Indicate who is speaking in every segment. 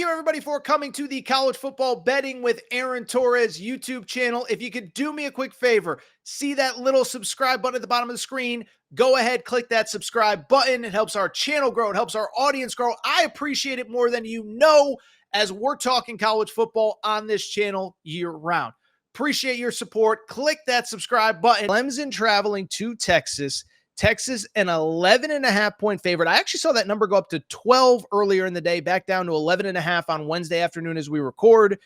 Speaker 1: you, everybody, for coming to the College Football Betting with Aaron Torres YouTube channel. If you could do me a quick favor, see that little subscribe button at the bottom of the screen. Go ahead, click that subscribe button. It helps our channel grow. It helps our audience grow. I appreciate it more than you know, as we're talking college football on this channel year-round. Appreciate your support. Click that subscribe button. Clemson traveling to Texas. Texas, an 11.5-point favorite. I actually saw that number go up to 12 earlier in the day, back down to 11.5 on Wednesday afternoon as we record.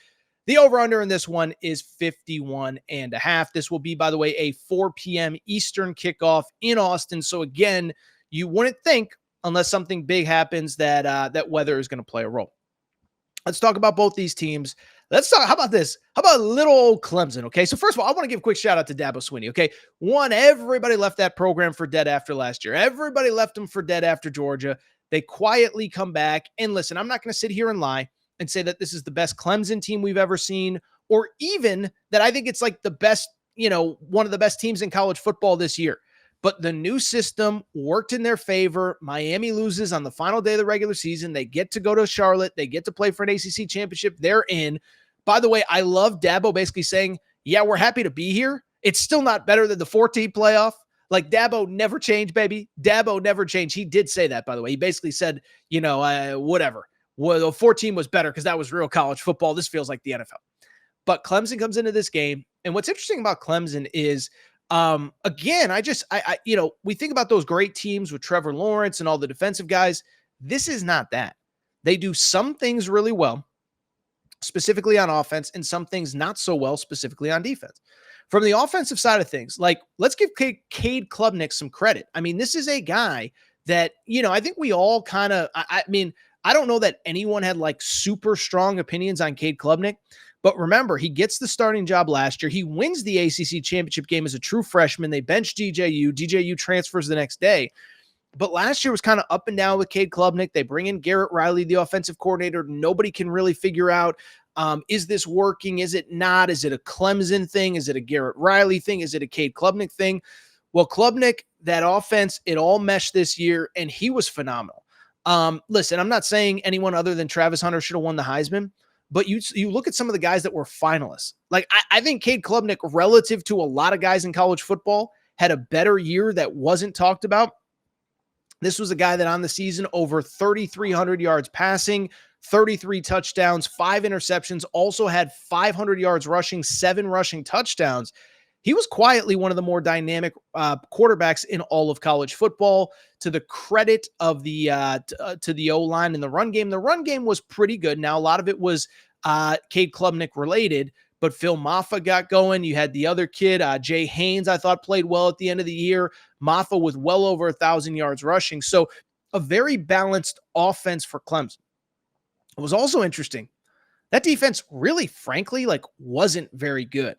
Speaker 1: The over-under in this one is 51.5. This will be, by the way, a 4 p.m. Eastern kickoff in Austin. So again, you wouldn't think, unless something big happens, that that weather is going to play a role. Let's talk about both these teams. Let's talk, how about this? How about little old Clemson, okay? So first of all, I want to give a quick shout out to Dabo Swinney, okay? One, everybody left that program for dead after last year. Everybody left them for dead after Georgia. They quietly come back. And listen, I'm not going to sit here and lie and say that this is the best Clemson team we've ever seen, or even that I think it's like the best, one of the best teams in college football this year. But the new system worked in their favor. Miami loses on the final day of the regular season. They get to go to Charlotte. They get to play for an ACC championship. They're in. By the way, I love Dabo basically saying, yeah, we're happy to be here. It's still not better than the 14 playoff. Like, Dabo never changed, baby. Dabo never changed. He did say that, by the way. He basically said, whatever. Well, the 14 was better because that was real college football. This feels like the NFL. But Clemson comes into this game. And what's interesting about Clemson is, again, we think about those great teams with Trevor Lawrence and all the defensive guys. This is not that. They do some things really well, specifically on offense, and some things not so well, specifically on defense. From the offensive side of things, like, let's give Cade Klubnik some credit. I mean, this is a guy that, I think we all kind of, I don't know that anyone had like super strong opinions on Cade Klubnik. But remember, he gets the starting job last year. He wins the ACC championship game as a true freshman. They bench DJU. DJU transfers the next day. But last year was kind of up and down with Cade Klubnik. They bring in Garrett Riley, the offensive coordinator. Nobody can really figure out, is this working? Is it not? Is it a Clemson thing? Is it a Garrett Riley thing? Is it a Cade Klubnik thing? Well, Klubnik, that offense, it all meshed this year, and he was phenomenal. Listen, I'm not saying anyone other than Travis Hunter should have won the Heisman. But you look at some of the guys that were finalists. Like, I think Cade Klubnik, relative to a lot of guys in college football, had a better year that wasn't talked about. This was a guy that on the season, over 3,300 yards passing, 33 touchdowns, 5 interceptions, also had 500 yards rushing, 7 rushing touchdowns. He was quietly one of the more dynamic quarterbacks in all of college football. To the credit of the O-line and the run game was pretty good. Now, a lot of it was Cade Klubnik related, but Phil Maffa got going. You had the other kid, Jay Haynes, I thought played well at the end of the year. Maffa with well over 1,000 yards rushing. So a very balanced offense for Clemson. It was also interesting. That defense really, frankly, wasn't very good.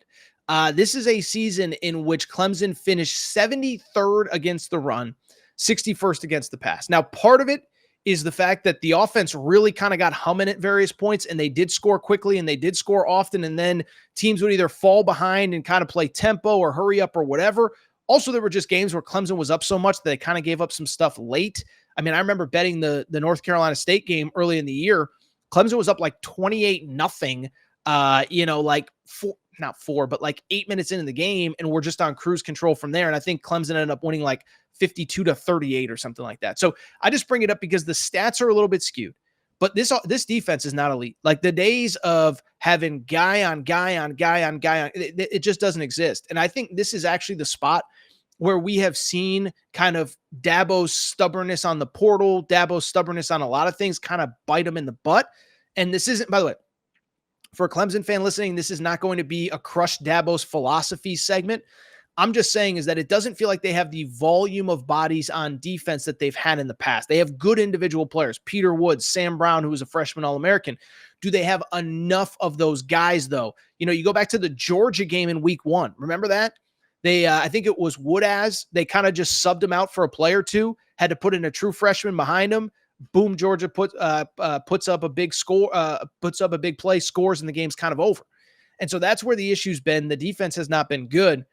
Speaker 1: This is a season in which Clemson finished 73rd against the run, 61st against the pass. Now, part of it is the fact that the offense really kind of got humming at various points, and they did score quickly and they did score often, and then teams would either fall behind and kind of play tempo or hurry up or whatever. Also, there were just games where Clemson was up so much that they kind of gave up some stuff late. I mean, I remember betting the North Carolina State game early in the year. Clemson was up 28-0, not 4, but 8 minutes into the game, and we're just on cruise control from there. And I think Clemson ended up winning 52-38 or something like that. So I just bring it up because the stats are a little bit skewed, but this defense is not elite. Like, the days of having guy on guy on guy on guy on, it just doesn't exist. And I think this is actually the spot where we have seen kind of Dabo's stubbornness on the portal, Dabo's stubbornness on a lot of things kind of bite him in the butt. And this isn't, by the way, for a Clemson fan listening, this is not going to be a crush Dabo's philosophy segment. I'm just saying is that it doesn't feel like they have the volume of bodies on defense that they've had in the past. They have good individual players, Peter Woods, Sam Brown, who was a freshman All-American. Do they have enough of those guys, though? You go back to the Georgia game in week 1. Remember that? They, I think it was Woodaz. They kind of just subbed him out for a play or two, had to put in a true freshman behind him. Boom, Georgia puts up a big score, puts up a big play, scores, and the game's kind of over. And so that's where the issue's been. The defense has not been good.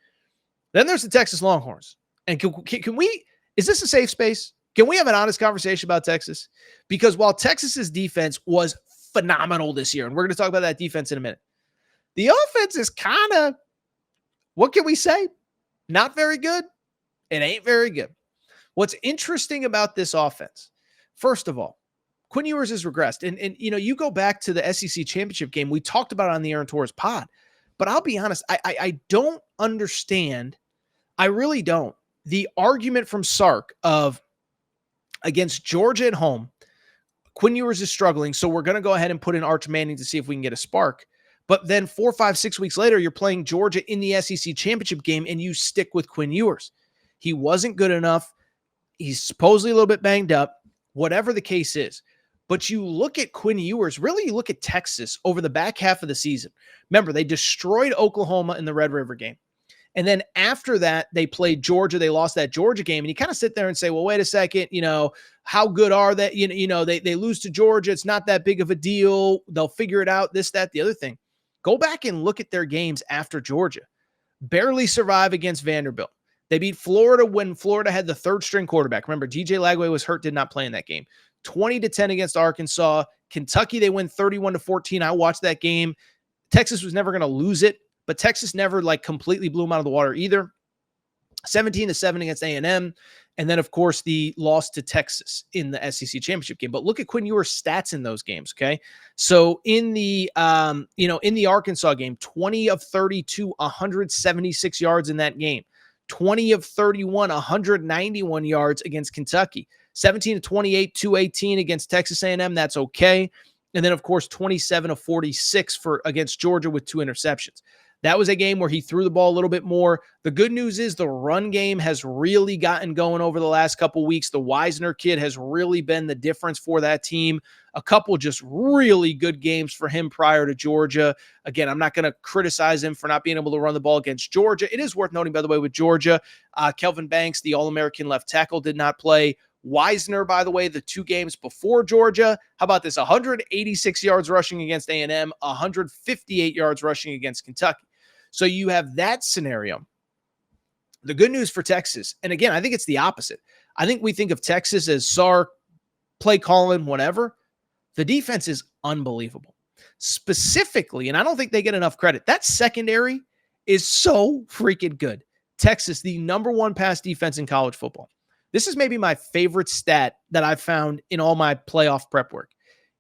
Speaker 1: Then there's the Texas Longhorns. And can we, is this a safe space? Can we have an honest conversation about Texas? Because while Texas's defense was phenomenal this year. And we're going to talk about that defense in a minute. The offense is kind of, what can we say? Not very good. It ain't very good. What's interesting about this offense, first of all, Quinn Ewers has regressed. And you go back to the SEC championship game. We talked about it on the Aaron Torres pod. But I'll be honest, I don't understand. I really don't. The argument from Sark of against Georgia at home, Quinn Ewers is struggling, so we're going to go ahead and put in Arch Manning to see if we can get a spark. But then 4, 5, 6 weeks later, you're playing Georgia in the SEC championship game, and you stick with Quinn Ewers. He wasn't good enough. He's supposedly a little bit banged up, whatever the case is. But you look at Quinn Ewers, really you look at Texas over the back half of the season. Remember, they destroyed Oklahoma in the Red River game. And then after that, they played Georgia. They lost that Georgia game. And you kind of sit there and say, well, wait a second, how good are they? They lose to Georgia. It's not that big of a deal. They'll figure it out, this, that, the other thing. Go back and look at their games after Georgia. Barely survive against Vanderbilt. They beat Florida when Florida had the third string quarterback. Remember, DJ Lagway was hurt, did not play in that game. 20-10 against Arkansas. Kentucky, they win 31-14. I watched that game. Texas was never going to lose it, but Texas never completely blew them out of the water either. 17-7 against A&M. And then, of course, the loss to Texas in the SEC championship game. But look at Quinn Ewers' stats in those games, okay? So in the Arkansas game, 20 of 32, 176 yards in that game. 20 of 31, 191 yards against Kentucky. 17 of 28, 218 against Texas A&M. That's okay. And then, of course, 27 of 46 against Georgia with 2 interceptions. That was a game where he threw the ball a little bit more. The good news is the run game has really gotten going over the last couple weeks. The Wisner kid has really been the difference for that team. A couple just really good games for him prior to Georgia. Again, I'm not going to criticize him for not being able to run the ball against Georgia. It is worth noting, by the way, with Georgia, Kelvin Banks, the All-American left tackle, did not play. Wisner, by the way, the 2 games before Georgia, how about this? 186 yards rushing against A&M, 158 yards rushing against Kentucky. So you have that scenario. The good news for Texas, and again, I think it's the opposite. I think we think of Texas as Sark, play calling, whatever. The defense is unbelievable. Specifically, and I don't think they get enough credit, that secondary is so freaking good. Texas, the number 1 pass defense in college football. This is maybe my favorite stat that I've found in all my playoff prep work.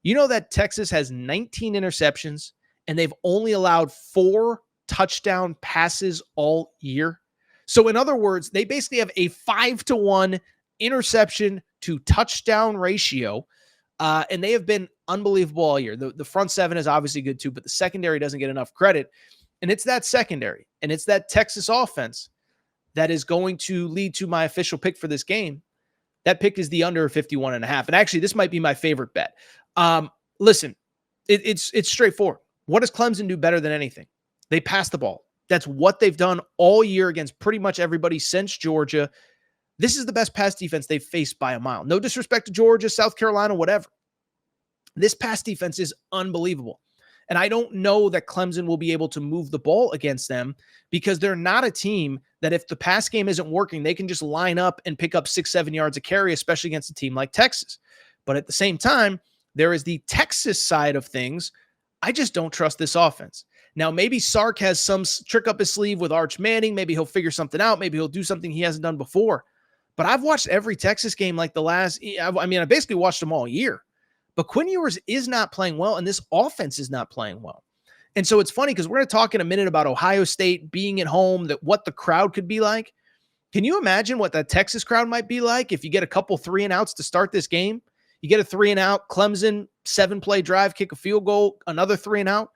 Speaker 1: You know that Texas has 19 interceptions, and they've only allowed 4 touchdown passes all year. So in other words, they basically have a 5-to-1 interception to touchdown ratio. And they have been unbelievable all year. The front 7 is obviously good too, but the secondary doesn't get enough credit. And it's that secondary and it's that Texas offense that is going to lead to my official pick for this game. That pick is the under 51.5. And actually, this might be my favorite bet. Listen, it's straightforward. What does Clemson do better than anything? They pass the ball. That's what they've done all year against pretty much everybody since Georgia. This is the best pass defense they've faced by a mile. No disrespect to Georgia, South Carolina, whatever. This pass defense is unbelievable. And I don't know that Clemson will be able to move the ball against them because they're not a team that if the pass game isn't working, they can just line up and pick up 6-7 yards a carry, especially against a team like Texas. But at the same time, there is the Texas side of things. I just don't trust this offense. Now, maybe Sark has some trick up his sleeve with Arch Manning. Maybe he'll figure something out. Maybe he'll do something he hasn't done before. But I've watched every Texas game I basically watched them all year. But Quinn Ewers is not playing well, and this offense is not playing well. And so it's funny because we're going to talk in a minute about Ohio State being at home, that what the crowd could be like. Can you imagine what the Texas crowd might be like if you get a couple 3-and-outs to start this game? You get a 3-and-out, Clemson, 7-play drive, kick a field goal, another 3-and-out.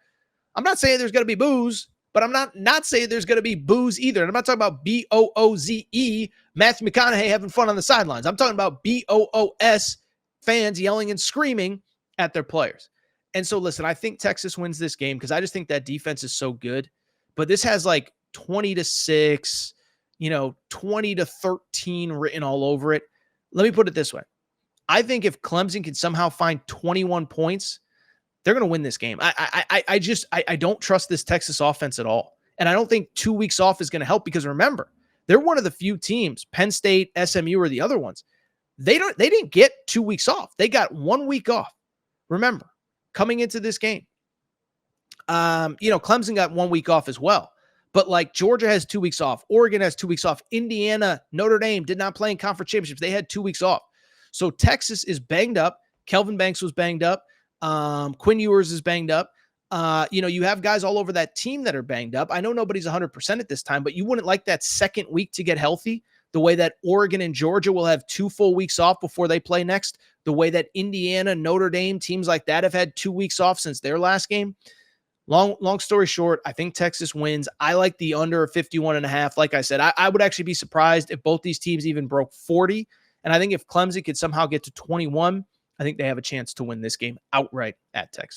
Speaker 1: I'm not saying there's going to be booze, but I'm not saying there's going to be booze either. And I'm not talking about B-O-O-Z-E, Matthew McConaughey having fun on the sidelines. I'm talking about B-O-O-S, fans yelling and screaming at their players. And so, listen, I think Texas wins this game because I just think that defense is so good. But this has 20-6, 20-13 written all over it. Let me put it this way. I think if Clemson can somehow find 21 points, they're going to win this game. I don't trust this Texas offense at all. And I don't think 2 weeks off is going to help because remember, they're one of the few teams, Penn State, SMU, or the other ones. They didn't get 2 weeks off. They got 1 week off. Remember, coming into this game. Clemson got 1 week off as well. But like Georgia has 2 weeks off. Oregon has 2 weeks off. Indiana, Notre Dame did not play in conference championships. They had 2 weeks off. So Texas is banged up. Kelvin Banks was banged up. Quinn Ewers is banged up. You have guys all over that team that are banged up. I know nobody's 100% at this time, but you wouldn't like that second week to get healthy the way that Oregon and Georgia will have 2 full weeks off before they play next, the way that Indiana, Notre Dame, teams like that have had 2 weeks off since their last game. Long story short, I think Texas wins. I like the under 51.5. Like I said, I would actually be surprised if both these teams even broke 40. And I think if Clemson could somehow get to 21, I think they have a chance to win this game outright at Texas.